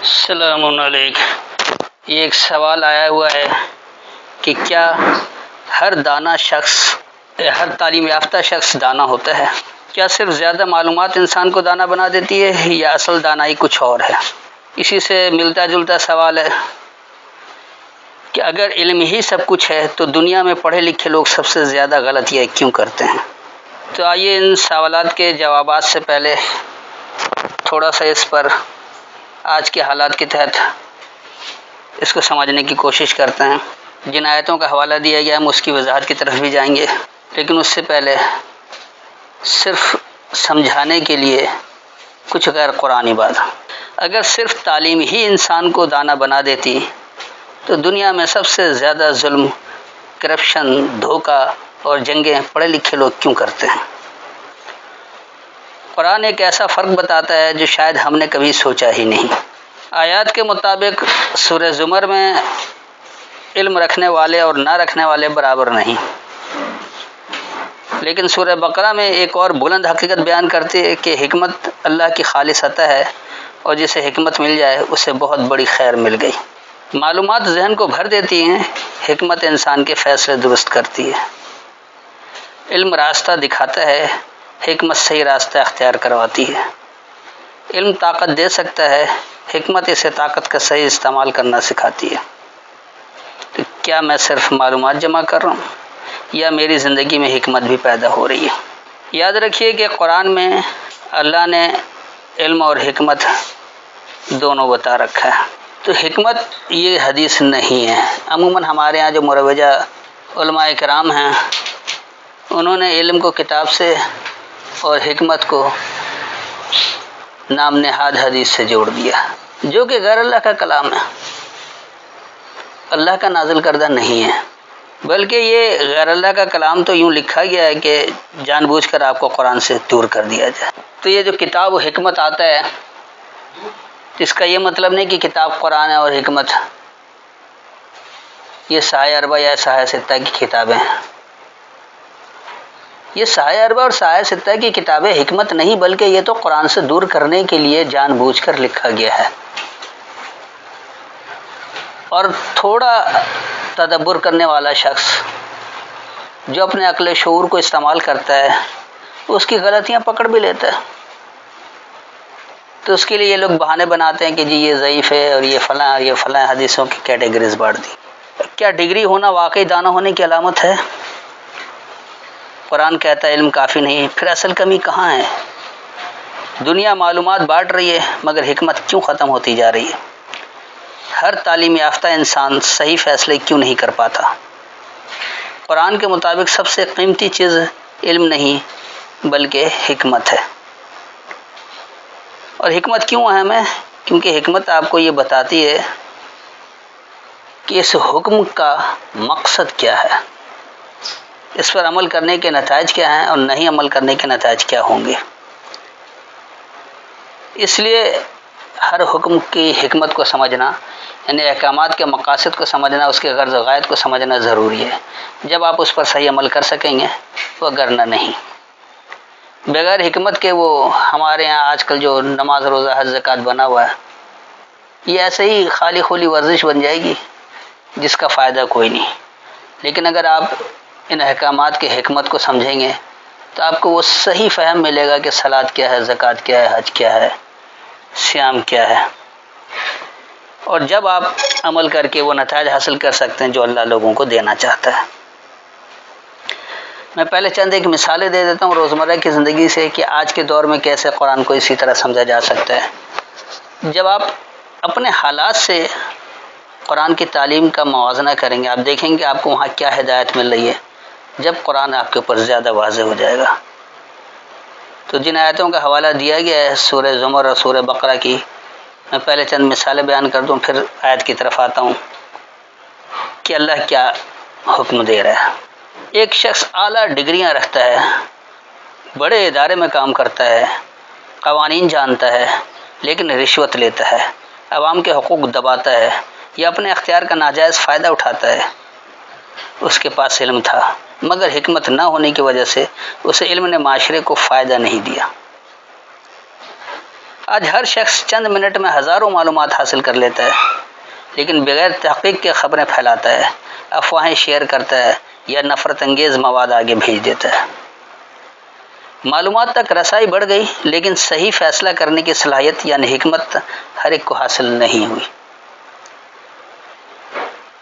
السلام علیکم۔ یہ ایک سوال آیا ہوا ہے کہ کیا ہر دانا شخص ہر تعلیم یافتہ شخص دانا ہوتا ہے؟ کیا صرف زیادہ معلومات انسان کو دانا بنا دیتی ہے یا اصل دانائی کچھ اور ہے؟ اسی سے ملتا جلتا سوال ہے کہ اگر علم ہی سب کچھ ہے تو دنیا میں پڑھے لکھے لوگ سب سے زیادہ غلطیاں کیوں کرتے ہیں؟ تو آئیے ان سوالات کے جوابات سے پہلے تھوڑا سا اس پر آج کے حالات کے تحت اس کو سمجھنے کی کوشش کرتے ہیں۔ جن آیتوں کا حوالہ دیا گیا ہم اس کی وضاحت کی طرف بھی جائیں گے، لیکن اس سے پہلے صرف سمجھانے کے لیے کچھ غیر قرآنی بات۔ اگر صرف تعلیم ہی انسان کو دانا بنا دیتی تو دنیا میں سب سے زیادہ ظلم، کرپشن، دھوکہ اور جنگیں پڑھے لکھے لوگ کیوں کرتے ہیں؟ قرآن ایک ایسا فرق بتاتا ہے جو شاید ہم نے کبھی سوچا ہی نہیں۔ آیات کے مطابق سورہ زمر میں علم رکھنے والے اور نہ رکھنے والے برابر نہیں، لیکن سورہ بقرہ میں ایک اور بلند حقیقت بیان کرتی ہے کہ حکمت اللہ کی خالص عطا ہے اور جسے حکمت مل جائے اسے بہت بڑی خیر مل گئی۔ معلومات ذہن کو بھر دیتی ہیں، حکمت انسان کے فیصلے درست کرتی ہے۔ علم راستہ دکھاتا ہے، حکمت صحیح راستہ اختیار کرواتی ہے۔ علم طاقت دے سکتا ہے، حکمت اسے طاقت کا صحیح استعمال کرنا سکھاتی ہے۔ تو کیا میں صرف معلومات جمع کر رہا ہوں یا میری زندگی میں حکمت بھی پیدا ہو رہی ہے؟ یاد رکھیے کہ قرآن میں اللہ نے علم اور حکمت دونوں بتا رکھا ہے۔ تو حکمت یہ حدیث نہیں ہے۔ عموماً ہمارے ہاں جو مروجہ علماء کرام ہیں انہوں نے علم کو کتاب سے اور حکمت کو نام نہاد حدیث سے جوڑ دیا، جو کہ غیر اللہ کا کلام ہے، اللہ کا نازل کردہ نہیں ہے، بلکہ یہ غیر اللہ کا کلام تو یوں لکھا گیا ہے کہ جان بوجھ کر آپ کو قرآن سے دور کر دیا جائے۔ تو یہ جو کتاب و حکمت آتا ہے اس کا یہ مطلب نہیں کہ کتاب قرآن ہے اور حکمت یہ سایہ اربع یا سایہ ستہ کی کتابیں ہیں۔ یہ سایہ اربع اور سایہ ستہ کی کتابیں حکمت نہیں، بلکہ یہ تو قرآن سے دور کرنے کے لیے جان بوجھ کر لکھا گیا ہے۔ اور تھوڑا تدبر کرنے والا شخص جو اپنے عقل شعور کو استعمال کرتا ہے اس کی غلطیاں پکڑ بھی لیتا ہے۔ تو اس کے لیے یہ لوگ بہانے بناتے ہیں کہ جی یہ ضعیف ہے اور یہ فلاں حدیثوں کی کیٹیگریز بانٹ دی۔ کیا ڈگری ہونا واقعی دانا ہونے کی علامت ہے؟ قرآن کہتا ہے علم کافی نہیں، پھر اصل کمی کہاں ہے؟ دنیا معلومات بانٹ رہی ہے مگر حکمت کیوں ختم ہوتی جا رہی ہے؟ ہر تعلیم یافتہ انسان صحیح فیصلے کیوں نہیں کر پاتا؟ قرآن کے مطابق سب سے قیمتی چیز علم نہیں بلکہ حکمت ہے۔ اور حکمت کیوں اہم ہے؟ کیونکہ حکمت آپ کو یہ بتاتی ہے کہ اس حکم کا مقصد کیا ہے، اس پر عمل کرنے کے نتائج کیا ہیں اور نہیں عمل کرنے کے نتائج کیا ہوں گے۔ اس لیے ہر حکم کی حکمت کو سمجھنا، یعنی احکامات کے مقاصد کو سمجھنا، اس کے غرض و غایت کو سمجھنا ضروری ہے۔ جب آپ اس پر صحیح عمل کر سکیں گے وگرنہ نہیں۔ بغیر حکمت کے وہ ہمارے ہاں آج کل جو نماز روزہ حج زکوٰۃ بنا ہوا ہے یہ ایسے ہی خالی خولی ورزش بن جائے گی جس کا فائدہ کوئی نہیں۔ لیکن اگر آپ ان احکامات کی حکمت کو سمجھیں گے تو آپ کو وہ صحیح فہم ملے گا کہ صلاۃ کیا ہے، زکوٰۃ کیا ہے، حج کیا ہے، صیام کیا ہے، اور جب آپ عمل کر کے وہ نتائج حاصل کر سکتے ہیں جو اللہ لوگوں کو دینا چاہتا ہے۔ میں پہلے چند ایک مثالیں دے دیتا ہوں روزمرہ کی زندگی سے کہ آج کے دور میں کیسے قرآن کو اسی طرح سمجھا جا سکتا ہے۔ جب آپ اپنے حالات سے قرآن کی تعلیم کا موازنہ کریں گے، آپ دیکھیں گے آپ کو وہاں کیا ہدایت مل رہی ہے۔ جب قرآن آپ کے اوپر زیادہ واضح ہو جائے گا تو جن آیتوں کا حوالہ دیا گیا ہے سورہ زمر اور سورہ بقرہ کی، میں پہلے چند مثالیں بیان کر دوں پھر آیت کی طرف آتا ہوں کہ اللہ کیا حکم دے رہا ہے۔ ایک شخص اعلیٰ ڈگریاں رکھتا ہے، بڑے ادارے میں کام کرتا ہے، قوانین جانتا ہے، لیکن رشوت لیتا ہے، عوام کے حقوق دباتا ہے یا اپنے اختیار کا ناجائز فائدہ اٹھاتا ہے۔ اس کے پاس علم تھا مگر حکمت نہ ہونے کی وجہ سے اسے علم نے معاشرے کو فائدہ نہیں دیا۔ آج ہر شخص چند منٹ میں ہزاروں معلومات حاصل کر لیتا ہے، لیکن بغیر تحقیق کے خبریں پھیلاتا ہے، افواہیں شیئر کرتا ہے یا نفرت انگیز مواد آگے بھیج دیتا ہے۔ معلومات تک رسائی بڑھ گئی، لیکن صحیح فیصلہ کرنے کی صلاحیت یعنی حکمت ہر ایک کو حاصل نہیں ہوئی۔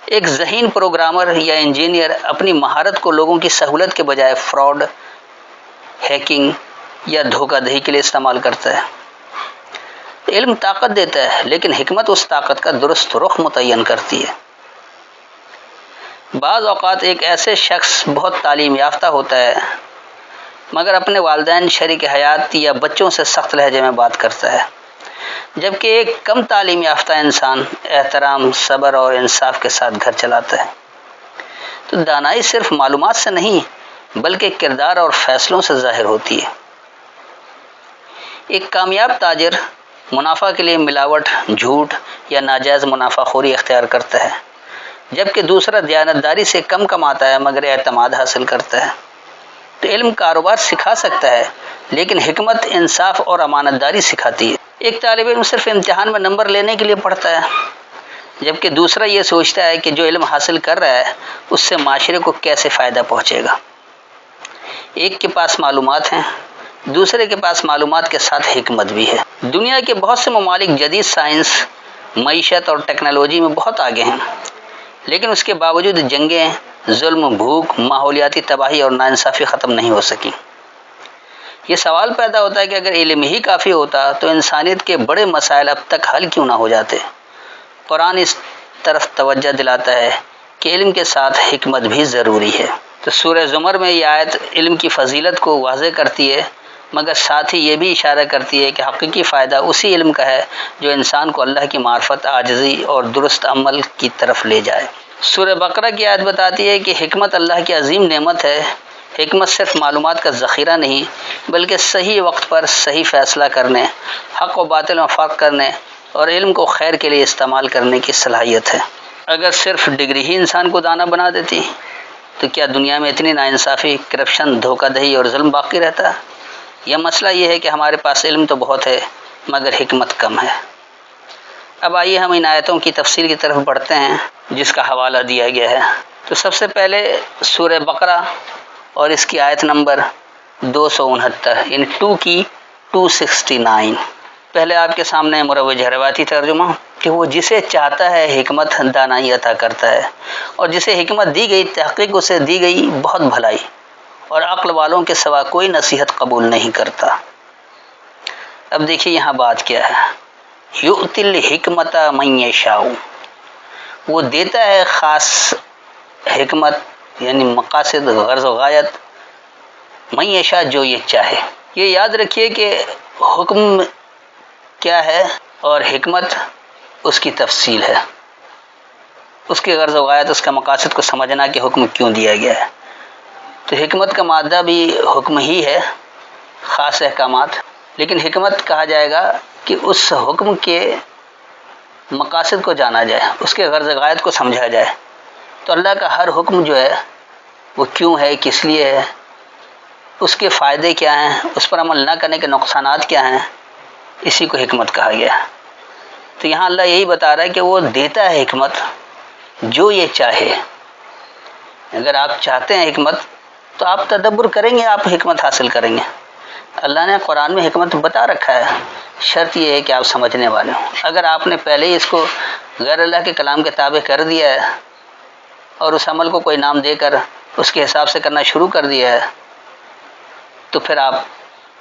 ایک ذہین پروگرامر یا انجینئر اپنی مہارت کو لوگوں کی سہولت کے بجائے فراڈ، ہیکنگ یا دھوکہ دہی کے لیے استعمال کرتا ہے۔ علم طاقت دیتا ہے، لیکن حکمت اس طاقت کا درست رخ متعین کرتی ہے۔ بعض اوقات ایک ایسے شخص بہت تعلیم یافتہ ہوتا ہے مگر اپنے والدین، شریک حیات یا بچوں سے سخت لہجے میں بات کرتا ہے، جبکہ ایک کم تعلیم یافتہ انسان احترام، صبر اور انصاف کے ساتھ گھر چلاتا ہے۔ تو دانائی صرف معلومات سے نہیں بلکہ کردار اور فیصلوں سے ظاہر ہوتی ہے۔ ایک کامیاب تاجر منافع کے لیے ملاوٹ، جھوٹ یا ناجائز منافع خوری اختیار کرتا ہے، جبکہ دوسرا دیانتداری سے کم کماتا ہے مگر اعتماد حاصل کرتا ہے۔ تو علم کاروبار سکھا سکتا ہے، لیکن حکمت انصاف اور امانت داری سکھاتی ہے۔ ایک طالب علم صرف امتحان میں نمبر لینے کے لیے پڑھتا ہے، جبکہ دوسرا یہ سوچتا ہے کہ جو علم حاصل کر رہا ہے اس سے معاشرے کو کیسے فائدہ پہنچے گا۔ ایک کے پاس معلومات ہیں، دوسرے کے پاس معلومات کے ساتھ حکمت بھی ہے۔ دنیا کے بہت سے ممالک جدید سائنس، معیشت اور ٹیکنالوجی میں بہت آگے ہیں، لیکن اس کے باوجود جنگیں، ظلم، بھوک، ماحولیاتی تباہی اور ناانصافی ختم نہیں ہو سکی۔ یہ سوال پیدا ہوتا ہے کہ اگر علم ہی کافی ہوتا تو انسانیت کے بڑے مسائل اب تک حل کیوں نہ ہو جاتے؟ قرآن اس طرف توجہ دلاتا ہے کہ علم کے ساتھ حکمت بھی ضروری ہے۔ تو سورہ زمر میں یہ آیت علم کی فضیلت کو واضح کرتی ہے، مگر ساتھ ہی یہ بھی اشارہ کرتی ہے کہ حقیقی فائدہ اسی علم کا ہے جو انسان کو اللہ کی معرفت، عاجزی اور درست عمل کی طرف لے جائے۔ سورہ بقرہ کی آیت بتاتی ہے کہ حکمت اللہ کی عظیم نعمت ہے۔ حکمت صرف معلومات کا ذخیرہ نہیں بلکہ صحیح وقت پر صحیح فیصلہ کرنے، حق و باطل میں فرق کرنے اور علم کو خیر کے لیے استعمال کرنے کی صلاحیت ہے۔ اگر صرف ڈگری ہی انسان کو دانا بنا دیتی تو کیا دنیا میں اتنی ناانصافی، کرپشن، دھوکہ دہی اور ظلم باقی رہتا؟ یہ مسئلہ یہ ہے کہ ہمارے پاس علم تو بہت ہے مگر حکمت کم ہے۔ اب آئیے ہم ان آیتوں کی تفصیل کی طرف بڑھتے ہیں جس کا حوالہ دیا گیا ہے۔ تو سب سے پہلے سورہ بقرہ اور اس کی آیت نمبر 269 یعنی 2 کی 269۔ پہلے آپ کے سامنے مروج روایتی ترجمہ کہ وہ جسے چاہتا ہے حکمت دانائی عطا کرتا ہے، اور جسے حکمت دی گئی تحقیق اسے دی گئی بہت بھلائی، اور عقل والوں کے سوا کوئی نصیحت قبول نہیں کرتا۔ اب دیکھیے یہاں بات کیا ہے۔ یؤتی الحکمت من یشاء، وہ دیتا ہے خاص حکمت یعنی مقاصد، غرض و غایت، من یشاء جو یہ چاہے۔ یہ یاد رکھیے کہ حکم کیا ہے اور حکمت اس کی تفصیل ہے، اس کی غرض و غایت، اس کا مقاصد کو سمجھنا کہ حکم کیوں دیا گیا ہے۔ تو حکمت کا مادہ بھی حکم ہی ہے، خاص احکامات، لیکن حکمت کہا جائے گا کہ اس حکم کے مقاصد کو جانا جائے، اس کے غرض غایت کو سمجھا جائے۔ تو اللہ کا ہر حکم جو ہے وہ کیوں ہے، کس لیے ہے، اس کے فائدے کیا ہیں، اس پر عمل نہ کرنے کے نقصانات کیا ہیں، اسی کو حکمت کہا گیا۔ تو یہاں اللہ یہی بتا رہا ہے کہ وہ دیتا ہے حکمت جو یہ چاہے۔ اگر آپ چاہتے ہیں حکمت تو آپ تدبر کریں گے، آپ حکمت حاصل کریں گے۔ اللہ نے قرآن میں حکمت بتا رکھا ہے، شرط یہ ہے کہ آپ سمجھنے والے ہوں۔ اگر آپ نے پہلے ہی اس کو غیر اللہ کے کلام کے تابع کر دیا ہے اور اس عمل کو کوئی نام دے کر اس کے حساب سے کرنا شروع کر دیا ہے تو پھر آپ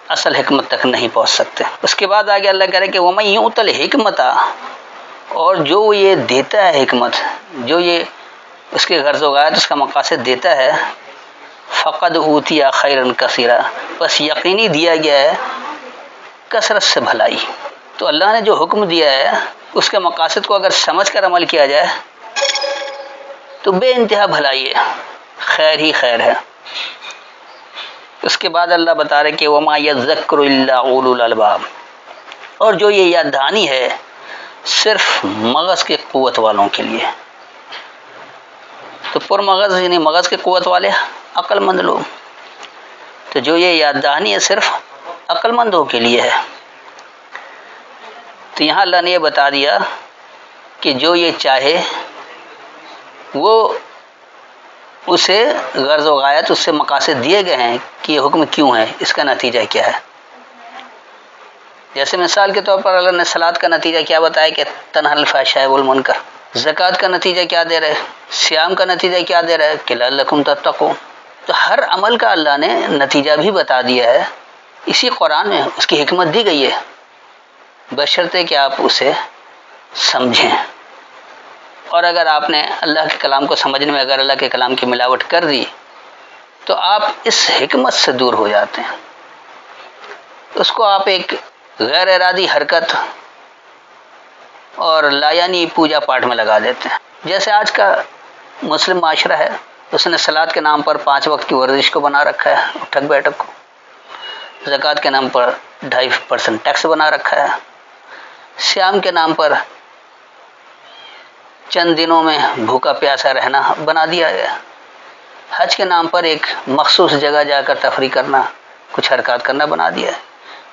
اصل حکمت تک نہیں پہنچ سکتے۔ اس کے بعد آگے اللہ کہہ رہے کہ وَمَن یُؤْتَ الْحِکْمَةَ، اور جو یہ دیتا ہے حکمت، جو یہ اس کے غرض و غایت، اس کا مقاصد دیتا ہے، فقد اوتیا خیرا کثیرا، بس یقینی دیا گیا ہے کثرت سے بھلائی۔ تو اللہ نے جو حکم دیا ہے اس کے مقاصد کو اگر سمجھ کر عمل کیا جائے تو بے انتہا بھلائی ہے، خیر ہی خیر ہے۔ اس کے بعد اللہ بتا رہے کہ وما یذکر الا اولو الالباب، اور جو یہ یاد دہانی ہے صرف مغز کی قوت والوں کے لیے۔ تو پر مغز یعنی مغز کی قوت والے عقل مند لوگ، تو جو یہ یاد دہانی ہے صرف عقل مندوں کے لیے ہے۔ تو یہاں اللہ نے یہ بتا دیا کہ جو یہ چاہے وہ اسے غرض و غایت، اس سے مقاصد دیے گئے ہیں کہ یہ حکم کیوں ہے، اس کا نتیجہ کیا ہے۔ جیسے مثال کے طور پر اللہ نے صلاۃ کا نتیجہ کیا بتایا کہ تنہی الفحشاء والمنکر، زکوٰۃ کا نتیجہ کیا دے رہے، صیام کا نتیجہ کیا دے رہا ہے کہ لعلکم تتقون۔ تو ہر عمل کا اللہ نے نتیجہ بھی بتا دیا ہے، اسی قرآن میں اس کی حکمت دی گئی ہے، بشرطے کہ آپ اسے سمجھیں۔ اور اگر آپ نے اللہ کے کلام کو سمجھنے میں اگر اللہ کے کلام کی ملاوٹ کر دی تو آپ اس حکمت سے دور ہو جاتے ہیں، اس کو آپ ایک غیر ارادی حرکت اور لایانی پوجا پاٹ میں لگا دیتے ہیں۔ جیسے آج کا مسلم معاشرہ ہے، اس نے صلاۃ کے نام پر 5 وقت کی ورزش کو بنا رکھا ہے، اٹھک بیٹھک کو، زکوٰۃ کے نام پر 2.5% ٹیکس بنا رکھا ہے، صیام کے نام پر چند دنوں میں بھوکا پیاسا رہنا بنا دیا گیا، حج کے نام پر ایک مخصوص جگہ جا کر تفریح کرنا، کچھ حرکات کرنا بنا دیا ہے،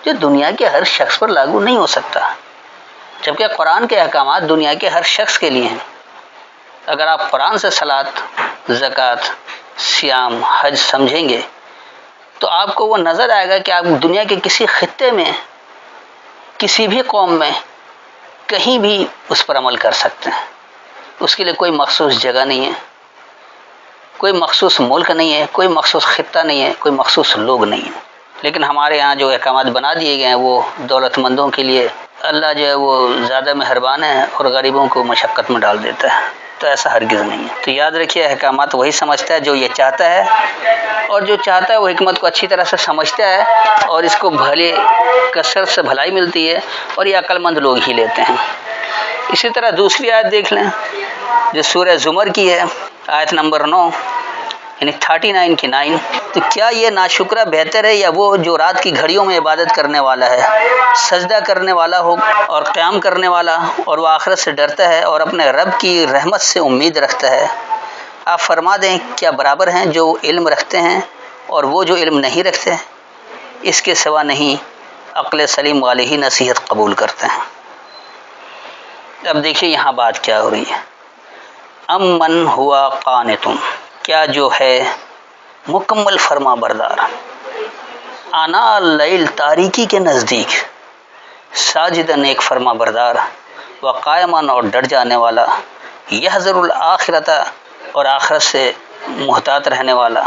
جو دنیا کے ہر شخص پر لاگو نہیں ہو سکتا، جبکہ قرآن کے احکامات دنیا کے ہر شخص کے لیے ہیں۔ اگر آپ قرآن سے صلاۃ، زکوٰۃ، صیام، حج سمجھیں گے تو آپ کو وہ نظر آئے گا کہ آپ دنیا کے کسی خطے میں، کسی بھی قوم میں، کہیں بھی اس پر عمل کر سکتے ہیں۔ اس کے لیے کوئی مخصوص جگہ نہیں ہے، کوئی مخصوص ملک نہیں ہے، کوئی مخصوص خطہ نہیں ہے، کوئی مخصوص لوگ نہیں ہیں۔ لیکن ہمارے ہاں جو احکامات بنا دیے گئے ہیں وہ دولت مندوں کے لیے، اللہ جو ہے وہ زیادہ مہربان ہے اور غریبوں کو مشقت میں ڈال دیتا ہے، تو ایسا ہرگز نہیں ہے۔ تو یاد رکھیے، احکامات وہی سمجھتا ہے جو یہ چاہتا ہے، اور جو چاہتا ہے وہ حکمت کو اچھی طرح سے سمجھتا ہے، اور اس کو بھلے کثرت سے بھلائی ملتی ہے، اور یہ عقل مند لوگ ہی لیتے ہیں۔ اسی طرح دوسری آیت دیکھ لیں جو سورہ زمر کی ہے، آیت نمبر 9 یعنی 39 کی 9، تو کیا یہ ناشکرہ بہتر ہے یا وہ جو رات کی گھڑیوں میں عبادت کرنے والا ہے، سجدہ کرنے والا ہو اور قیام کرنے والا، اور وہ آخرت سے ڈرتا ہے اور اپنے رب کی رحمت سے امید رکھتا ہے۔ آپ فرما دیں کیا برابر ہیں جو علم رکھتے ہیں اور وہ جو علم نہیں رکھتے، اس کے سوا نہیں عقل سلیم والے ہی نصیحت قبول کرتے ہیں۔ اب دیکھیے یہاں بات کیا ہو رہی ہے، من ہوا قانت، کیا جو ہے مکمل فرما بردار، آنا اللیل، تاریکی کے نزدیک، ساجدن، ایک فرما بردار، وقائمن، اور ڈر جانے والا، یحذر الآخرۃ، اور آخرت سے محتاط رہنے والا،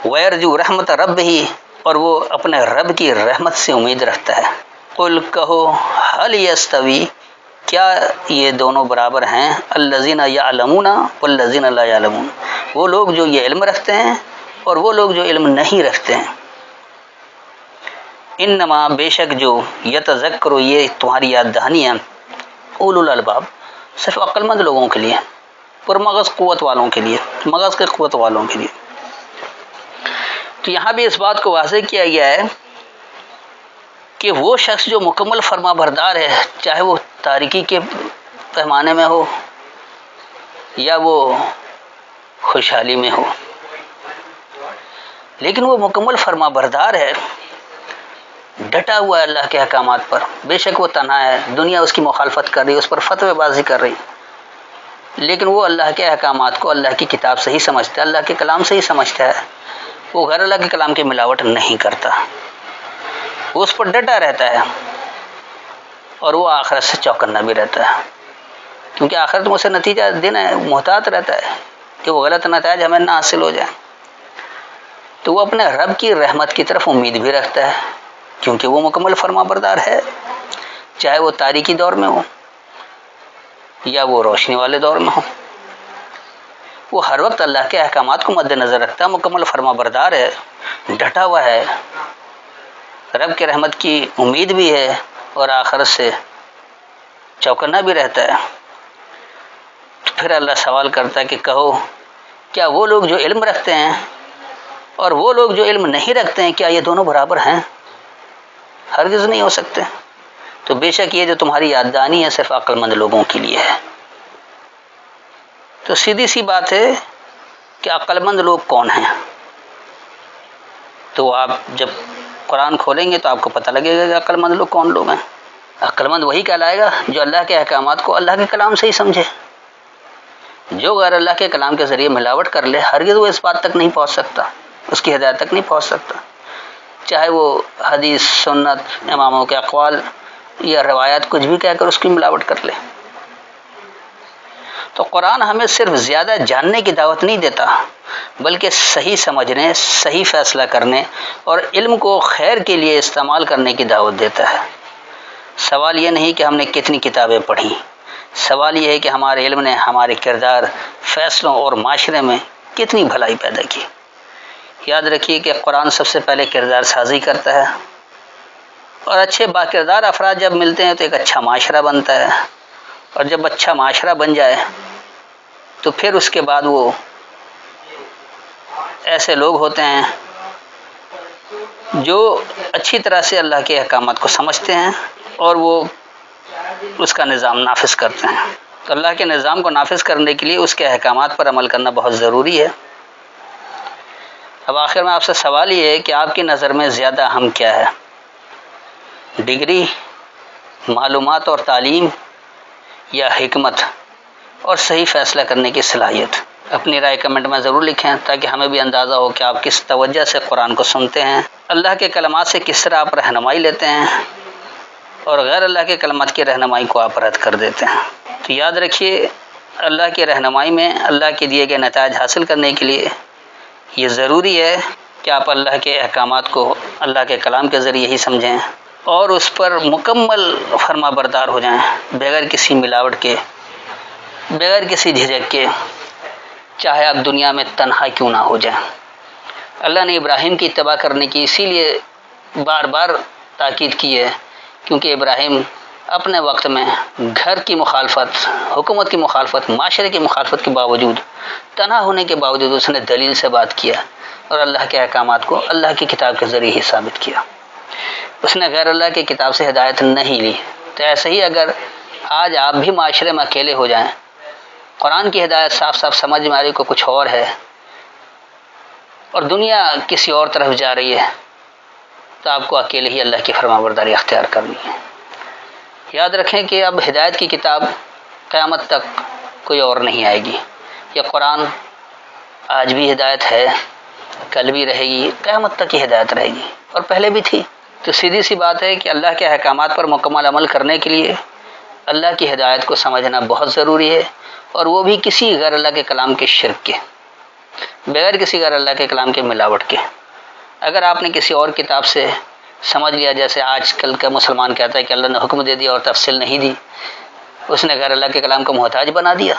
ویرجو رحمت رب ہی، اور وہ اپنے رب کی رحمت سے امید رکھتا ہے۔ قل کہو، هل یستوی، کیا یہ دونوں برابر ہیں، الذین یعلمون والذین لا یعلمون، وہ لوگ جو یہ علم رکھتے ہیں اور وہ لوگ جو علم نہیں رکھتے ہیں۔ انما، بے شک، جو یتذکر، یہ تمہاری یاد دہانی ہے، اولو الالباب، صرف عقل مند لوگوں کے لیے، پرمغز قوت والوں کے لیے، مغز کے قوت والوں کے لیے۔ تو یہاں بھی اس بات کو واضح کیا گیا ہے کہ وہ شخص جو مکمل فرما بردار ہے، چاہے وہ تاریکی کے پیمانے میں ہو یا وہ خوشحالی میں ہو، لیکن وہ مکمل فرما بردار ہے، ڈٹا ہوا ہے اللہ کے احکامات پر، بے شک وہ تنہا ہے، دنیا اس کی مخالفت کر رہی ہے، اس پر فتوی بازی کر رہی، لیکن وہ اللہ کے احکامات کو اللہ کی کتاب سے ہی سمجھتا ہے، اللہ کے کلام سے ہی سمجھتا ہے، وہ غیر اللہ کے کلام کی ملاوٹ نہیں کرتا، وہ اس پر ڈٹا رہتا ہے، اور وہ آخرت سے چوکنا بھی رہتا ہے، کیونکہ آخرت میں اسے نتیجہ دینا ہے، محتاط رہتا ہے کہ وہ غلط نتائج ہمیں نہ حاصل ہو جائیں، تو وہ اپنے رب کی رحمت کی طرف امید بھی رکھتا ہے، کیونکہ وہ مکمل فرما بردار ہے، چاہے وہ تاریکی دور میں ہو یا وہ روشنی والے دور میں ہو، وہ ہر وقت اللہ کے احکامات کو مد نظر رکھتا ہے، مکمل فرما بردار ہے، ڈٹا ہوا ہے، رب کے رحمت کی امید بھی ہے، اور آخرت سے چوکنا بھی رہتا ہے۔ تو پھر اللہ سوال کرتا ہے کہ کہو، کیا وہ لوگ جو علم رکھتے ہیں اور وہ لوگ جو علم نہیں رکھتے ہیں، کیا یہ دونوں برابر ہیں؟ ہرگز نہیں ہو سکتے۔ تو بے شک یہ جو تمہاری یاد دہانی ہے صرف عقل مند لوگوں کے لیے ہے۔ تو سیدھی سی بات ہے کہ عقل مند لوگ کون ہیں؟ تو آپ جب قرآن کھولیں گے تو آپ کو پتہ لگے گا کہ عقل مند لوگ کون لوگ ہیں۔ عقل مند وہی کہلائے گا جو اللہ کے احکامات کو اللہ کے کلام سے ہی سمجھے۔ جو غیر اللہ کے کلام کے ذریعے ملاوٹ کر لے ہرگز وہ اس بات تک نہیں پہنچ سکتا، اس کی ہدایت تک نہیں پہنچ سکتا، چاہے وہ حدیث، سنت، اماموں کے اقوال یا روایات کچھ بھی کہہ کر اس کی ملاوٹ کر لے۔ تو قرآن ہمیں صرف زیادہ جاننے کی دعوت نہیں دیتا، بلکہ صحیح سمجھنے، صحیح فیصلہ کرنے اور علم کو خیر کے لیے استعمال کرنے کی دعوت دیتا ہے۔ سوال یہ نہیں کہ ہم نے کتنی کتابیں پڑھیں، سوال یہ ہے کہ ہمارے علم نے ہمارے کردار، فیصلوں اور معاشرے میں کتنی بھلائی پیدا کی۔ یاد رکھیے کہ قرآن سب سے پہلے کردار سازی کرتا ہے، اور اچھے با کردار افراد جب ملتے ہیں تو ایک اچھا معاشرہ بنتا ہے، اور جب اچھا معاشرہ بن جائے تو پھر اس کے بعد وہ ایسے لوگ ہوتے ہیں جو اچھی طرح سے اللہ کے احکامات کو سمجھتے ہیں اور وہ اس کا نظام نافذ کرتے ہیں۔ تو اللہ کے نظام کو نافذ کرنے کے لیے اس کے احکامات پر عمل کرنا بہت ضروری ہے۔ اب آخر میں آپ سے سوال یہ ہے کہ آپ کی نظر میں زیادہ اہم کیا ہے؟ ڈگری، معلومات اور تعلیم، یا حکمت اور صحیح فیصلہ کرنے کی صلاحیت؟ اپنی رائے کمنٹ میں ضرور لکھیں تاکہ ہمیں بھی اندازہ ہو کہ آپ کس توجہ سے قرآن کو سنتے ہیں، اللہ کے کلمات سے کس طرح آپ رہنمائی لیتے ہیں، اور غیر اللہ کے کلمات کی رہنمائی کو آپ رد کر دیتے ہیں۔ تو یاد رکھیے، اللہ کی رہنمائی میں اللہ کے دیے گئے نتائج حاصل کرنے کے لیے یہ ضروری ہے کہ آپ اللہ کے احکامات کو اللہ کے کلام کے ذریعے ہی سمجھیں اور اس پر مکمل فرما بردار ہو جائیں، بغیر کسی ملاوٹ کے، بغیر کسی جھجک کے، چاہے آپ دنیا میں تنہا کیوں نہ ہو جائیں۔ اللہ نے ابراہیم کی اتباع کرنے کی اسی لیے بار بار تاکید کی ہے، کیونکہ ابراہیم اپنے وقت میں گھر کی مخالفت، حکومت کی مخالفت، معاشرے کی مخالفت کے باوجود، تنہا ہونے کے باوجود اس نے دلیل سے بات کیا اور اللہ کے احکامات کو اللہ کی کتاب کے ذریعے ہی ثابت کیا۔ اس نے غیر اللہ کی کتاب سے ہدایت نہیں لی۔ تو ایسے ہی اگر آج آپ بھی معاشرے میں اکیلے ہو جائیں، قرآن کی ہدایت صاف صاف سمجھ میں آ رہی کو کچھ اور ہے اور دنیا کسی اور طرف جا رہی ہے، تو آپ کو اکیلے ہی اللہ کی فرمانبرداری اختیار کرنی ہے۔ یاد رکھیں کہ اب ہدایت کی کتاب قیامت تک کوئی اور نہیں آئے گی۔ یہ قرآن آج بھی ہدایت ہے، کل بھی رہے گی، قیامت تک کی ہدایت رہے گی، اور پہلے بھی تھی۔ تو سیدھی سی بات ہے کہ اللہ کے احکامات پر مکمل عمل کرنے کے لیے اللہ کی ہدایت کو سمجھنا بہت ضروری ہے، اور وہ بھی کسی غیر اللہ کے کلام کے شرک کے، بغیر کسی غیر اللہ کے کلام کے ملاوٹ کے۔ اگر آپ نے کسی اور کتاب سے سمجھ لیا، جیسے آج کل کا مسلمان کہتا ہے کہ اللہ نے حکم دے دیا اور تفصیل نہیں دی، اس نے غیر اللہ کے کلام کو محتاج بنا دیا،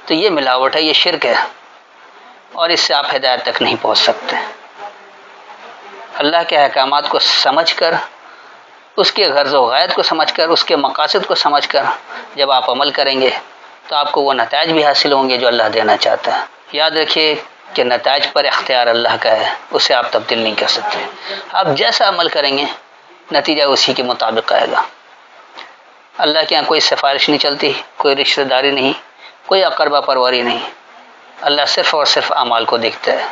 تو یہ ملاوٹ ہے، یہ شرک ہے، اور اس سے آپ ہدایت تک نہیں پہنچ سکتے۔ اللہ کے احکامات کو سمجھ کر، اس کے غرض و غایت کو سمجھ کر، اس کے مقاصد کو سمجھ کر جب آپ عمل کریں گے تو آپ کو وہ نتائج بھی حاصل ہوں گے جو اللہ دینا چاہتا ہے۔ یاد رکھیے کہ نتائج پر اختیار اللہ کا ہے، اسے آپ تبدیل نہیں کر سکتے۔ آپ جیسا عمل کریں گے نتیجہ اسی کے مطابق آئے گا۔ اللہ کے یہاں کوئی سفارش نہیں چلتی، کوئی رشتہ داری نہیں، کوئی اقربا پروری نہیں۔ اللہ صرف اور صرف اعمال کو دیکھتا ہے۔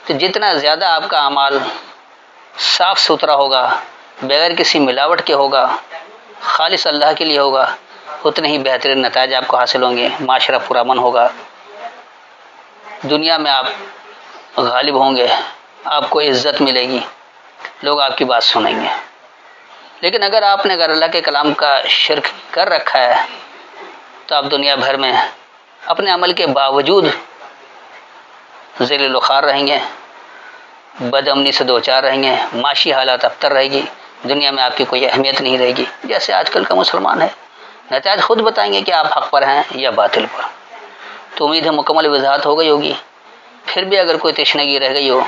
تو جتنا زیادہ آپ کا اعمال صاف ستھرا ہوگا، بغیر کسی ملاوٹ کے ہوگا، خالص اللہ کے لیے ہوگا، اتنے ہی بہترین نتائج آپ کو حاصل ہوں گے، معاشرہ پرامن ہوگا، دنیا میں آپ غالب ہوں گے، آپ کو عزت ملے گی، لوگ آپ کی بات سنیں گے۔ لیکن اگر آپ نے غیر اللہ کے کلام کا شرک کر رکھا ہے تو آپ دنیا بھر میں اپنے عمل کے باوجود ذلیل و خوار رہیں گے، بد امنی سے دوچار رہیں گے، معاشی حالات ابتر رہے گی، دنیا میں آپ کی کوئی اہمیت نہیں رہے گی، جیسے آج کل کا مسلمان ہے۔ نتائج خود بتائیں گے کہ آپ حق پر ہیں یا باطل پر۔ تو امید ہے مکمل وضاحت ہو گئی ہوگی۔ پھر بھی اگر کوئی تشنگی رہ گئی ہو،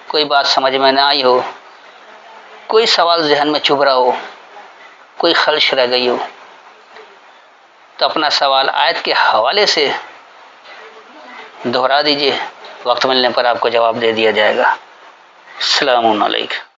کوئی بات سمجھ میں نہ آئی ہو، کوئی سوال ذہن میں چبھ رہا ہو، کوئی خلش رہ گئی ہو، تو اپنا سوال آیت کے حوالے سے دہرا دیجئے، وقت ملنے پر آپ کو جواب دے دیا جائے گا۔ السلام علیکم۔